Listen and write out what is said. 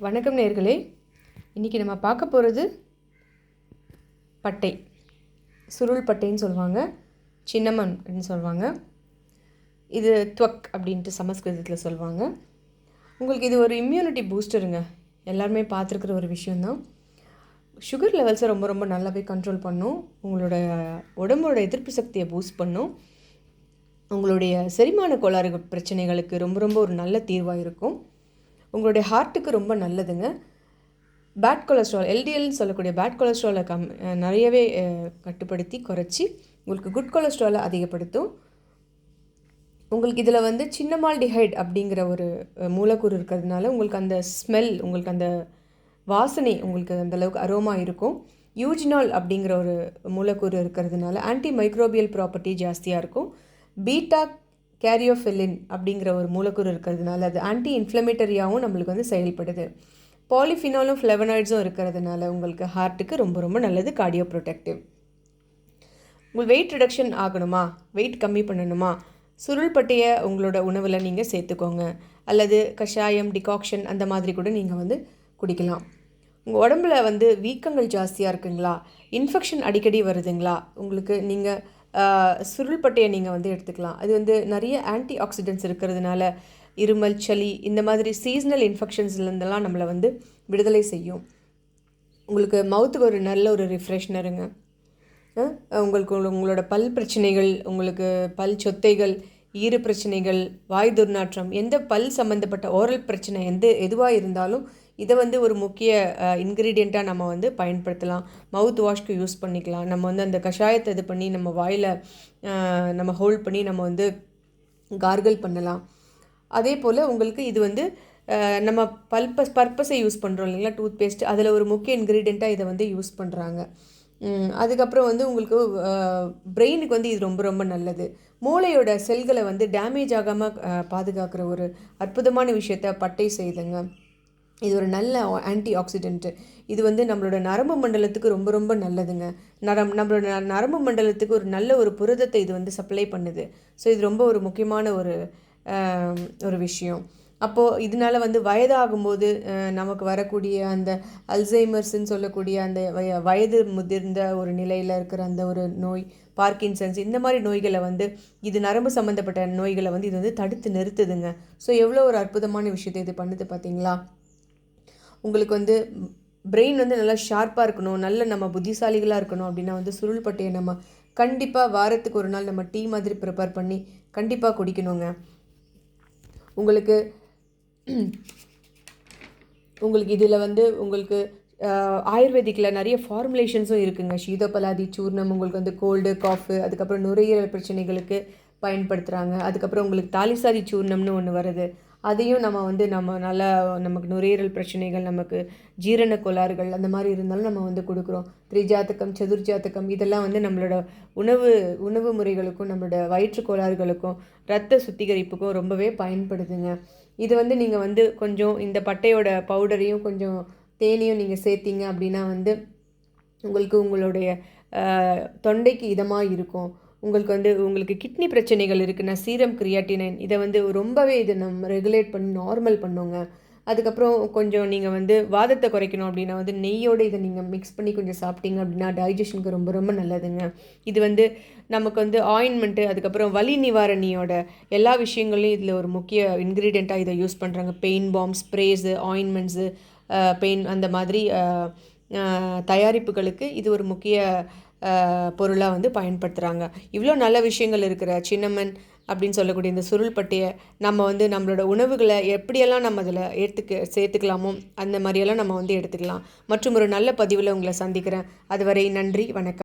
வணக்கம் நேயர்களே. இன்றைக்கி நம்ம பார்க்க போகிறது பட்டை. சுருள் பட்டைன்னு சொல்லுவாங்க, சின்னமன் அப்படின்னு சொல்லுவாங்க. இது துவக் அப்படின்ட்டு சமஸ்கிருதத்தில் சொல்லுவாங்க. உங்களுக்கு இது ஒரு இம்யூனிட்டி பூஸ்டருங்க. எல்லாருமே பார்த்துருக்குற ஒரு விஷயந்தான். சுகர் லெவல்ஸை ரொம்ப ரொம்ப நல்லாவே கண்ட்ரோல் பண்ணும். உங்களோட உடம்போட எதிர்ப்பு சக்தியை பூஸ்ட் பண்ணும். உங்களுடைய செரிமான கோளாறு பிரச்சனைகளுக்கு ரொம்ப ரொம்ப ஒரு நல்ல தீர்வாக இருக்கும். உங்களுடைய ஹார்ட்டுக்கு ரொம்ப நல்லதுங்க. பேட் கொலஸ்ட்ரால், எல்டிஎல்னு சொல்லக்கூடிய பேட் கொலஸ்ட்ராலை நிறையவே கட்டுப்படுத்தி குறைச்சி உங்களுக்கு குட் கொலஸ்ட்ராலை அதிகப்படுத்தும். உங்களுக்கு இதில் சின்னமால்டிஹைட் அப்படிங்கிற ஒரு மூலக்கூறு இருக்கிறதுனால உங்களுக்கு அந்த ஸ்மெல், உங்களுக்கு அந்த வாசனை உங்களுக்கு அந்தளவுக்கு அரோமா இருக்கும். யூஜினால் அப்படிங்கிற ஒரு மூலக்கூறு இருக்கிறதுனால ஆன்டி மைக்ரோபியல் ப்ராப்பர்ட்டி ஜாஸ்தியாக இருக்கும். பீட்டா கேரியோஃபிலின் அப்படிங்கிற ஒரு மூலக்கூறு இருக்கிறதுனால அது ஆன்டி இன்ஃப்ளமேட்டரியாகவும் நம்மளுக்கு செயல்படுது. பாலிஃபினாலும் ஃப்ளவனாய்ட்ஸும் இருக்கிறதுனால உங்களுக்கு ஹார்ட்டுக்கு ரொம்ப ரொம்ப நல்லது. Cardio protective. உங்களுக்கு வெயிட் ரிடக்ஷன் ஆகணுமா, வெயிட் கம்மி பண்ணணுமா, சுருள் பட்டையை உங்களோட உணவில் நீங்கள் சேர்த்துக்கோங்க. அல்லது கஷாயம், டிகாக்ஷன் அந்த மாதிரி கூட நீங்கள் குடிக்கலாம். உங்கள் உடம்புல வீக்கங்கள் ஜாஸ்தியாக இருக்குங்களா, இன்ஃபெக்ஷன் அடிக்கடி வருதுங்களா, உங்களுக்கு நீங்கள் சுருள் பட்டையை நீங்கள் எடுத்துக்கலாம். அது நிறைய ஆன்டி ஆக்சிடென்ட்ஸ் இருக்கிறதுனால இருமல், சளி இந்த மாதிரி சீஸ்னல் இன்ஃபெக்ஷன்ஸ்லேருந்தெல்லாம் நம்மளை விடுதலை செய்யும். உங்களுக்கு மவுத்துக்கு ஒரு நல்ல ஒரு ரிஃப்ரெஷ்னருங்க. உங்களுக்கு உங்களோட பல் பிரச்சனைகள், உங்களுக்கு பல் சொத்தைகள், ஈறு பிரச்சனைகள், வாய் துர்நாற்றம், எந்த பல் சம்மந்தப்பட்ட ஓரல் பிரச்சனை எதுவாக இருந்தாலும் இதை ஒரு முக்கிய இன்க்ரீடியண்ட்டாக நம்ம பயன்படுத்தலாம். மவுத் வாஷ்க்கு யூஸ் பண்ணிக்கலாம். நம்ம அந்த கஷாயத்தை இது பண்ணி நம்ம வாயில் நம்ம ஹோல்ட் பண்ணி நம்ம கார்கிள் பண்ணலாம். அதே போல் உங்களுக்கு இது நம்ம பர்பஸை யூஸ் பண்ணுறோம் இல்லைங்களா, டூத் பேஸ்ட், அதில் ஒரு முக்கிய இன்க்ரீடியண்ட்டாக இதை யூஸ் பண்ணுறாங்க. அதுக்கப்புறம் உங்களுக்கு பிரெயினுக்கு இது ரொம்ப ரொம்ப நல்லது. மூளையோட செல்களை டேமேஜ் ஆகாமல் பாதுகாக்கிற ஒரு அற்புதமான விஷயத்தை பட்டை செய்துங்க. இது ஒரு நல்ல ஆன்டி ஆக்சிடென்ட்டு. இது நம்மளோட நரம்பு மண்டலத்துக்கு ரொம்ப ரொம்ப நல்லதுங்க. நம்மளோட நரம்பு மண்டலத்துக்கு ஒரு நல்ல ஒரு புரதத்தை இது சப்ளை பண்ணுது. ஸோ இது ரொம்ப ஒரு முக்கியமான ஒரு விஷயம். அப்போது இதனால் வயதாகும்போது நமக்கு வரக்கூடிய அந்த அல்சைமர்ஸ்ன்னு சொல்லக்கூடிய அந்த வயது முதிர்ந்த ஒரு நிலையில் இருக்கிற அந்த ஒரு நோய், பார்க்கின்சன்ஸ், இந்த மாதிரி நோய்களை இது நரம்பு சம்மந்தப்பட்ட நோய்களை இது தடுத்து நிறுத்துதுங்க. ஸோ எவ்வளோ ஒரு அற்புதமான விஷயத்தை இது பண்ணுது பார்த்தீங்களா. உங்களுக்கு பிரெயின் நல்லா ஷார்ப்பாக இருக்கணும், நல்ல நம்ம புத்திசாலிகளாக இருக்கணும் அப்படின்னா சுருள் பட்டையை நம்ம கண்டிப்பாக வாரத்துக்கு ஒரு நாள் நம்ம டீ மாதிரி ப்ரிப்பேர் பண்ணி கண்டிப்பாக குடிக்கணுங்க. உங்களுக்கு இதில் உங்களுக்கு ஆயுர்வேதிக்கில் நிறைய ஃபார்முலேஷன்ஸும் இருக்குங்க. ஷீதோபலாதி சூர்ணம் உங்களுக்கு கோல்டு, காஃபு, அதுக்கப்புறம் நுரையீரல் பிரச்சனைகளுக்கு பயன்படுத்துகிறாங்க. அதுக்கப்புறம் உங்களுக்கு தாலிசாதி சூர்ணம்னு ஒன்று வருது. அதையும் நம்ம நல்லா நமக்கு நுரையீரல் பிரச்சனைகள், நமக்கு ஜீரண கோளாறுகள் அந்த மாதிரி இருந்தாலும் நம்ம கொடுக்குறோம். திரிஜாத்தகம், சதுர்ஜாத்தகம் இதெல்லாம் நம்மளோட உணவு முறைகளுக்கும் நம்மளோட வயிற்று கோளாறுகளுக்கும் இரத்த சுத்திகரிப்புக்கும் ரொம்பவே பயன்படுதுங்க. இது நீங்கள் கொஞ்சம் இந்த பட்டையோட பவுடரையும் கொஞ்சம் தேனையும் நீங்கள் சேர்த்திங்க அப்படின்னா உங்களுக்கு உங்களுடைய தொண்டைக்கு இதமாக இருக்கும். உங்களுக்கு கிட்னி பிரச்சனைகள் இருக்குன்னா சீரம் கிரியாட்டினைன் இதை ரொம்பவே இது நம்ம ரெகுலேட் பண்ணி நார்மல் பண்ணுங்க. அதுக்கப்புறம் கொஞ்சம் நீங்கள் வாதத்தை குறைக்கணும் அப்படின்னா நெய்யோடு இதை நீங்கள் மிக்ஸ் பண்ணி கொஞ்சம் சாப்பிட்டீங்க அப்படின்னா டைஜஷனுக்கு ரொம்ப ரொம்ப நல்லதுங்க. இது நமக்கு ஆயின்மெண்ட்டு, அதுக்கப்புறம் வலி நிவாரணியோட எல்லா விஷயங்களையும் இதில் ஒரு முக்கிய இன்க்ரீடியண்ட்டாக இதை யூஸ் பண்ணுறாங்க. பெயின் பாம், ஸ்ப்ரேஸு, ஆயின்மெண்ட்ஸு, பெயின் அந்த மாதிரி தயாரிப்புகளுக்கு இது ஒரு முக்கிய பொருளாக பயன்படுத்துகிறாங்க. இவ்வளோ நல்ல விஷயங்கள் இருக்கிற சின்னமன் அப்படின்னு சொல்லக்கூடிய இந்த சுருள் பட்டையை நம்ம நம்மளோட உணவுகளை எப்படியெல்லாம் நம்ம அதில் சேர்த்துக்கலாமோ அந்த மாதிரியெல்லாம் நம்ம எடுத்துக்கலாம். மற்றும் ஒரு நல்ல பதிவில் உங்களை சந்திக்கிறேன். அதுவரை நன்றி, வணக்கம்.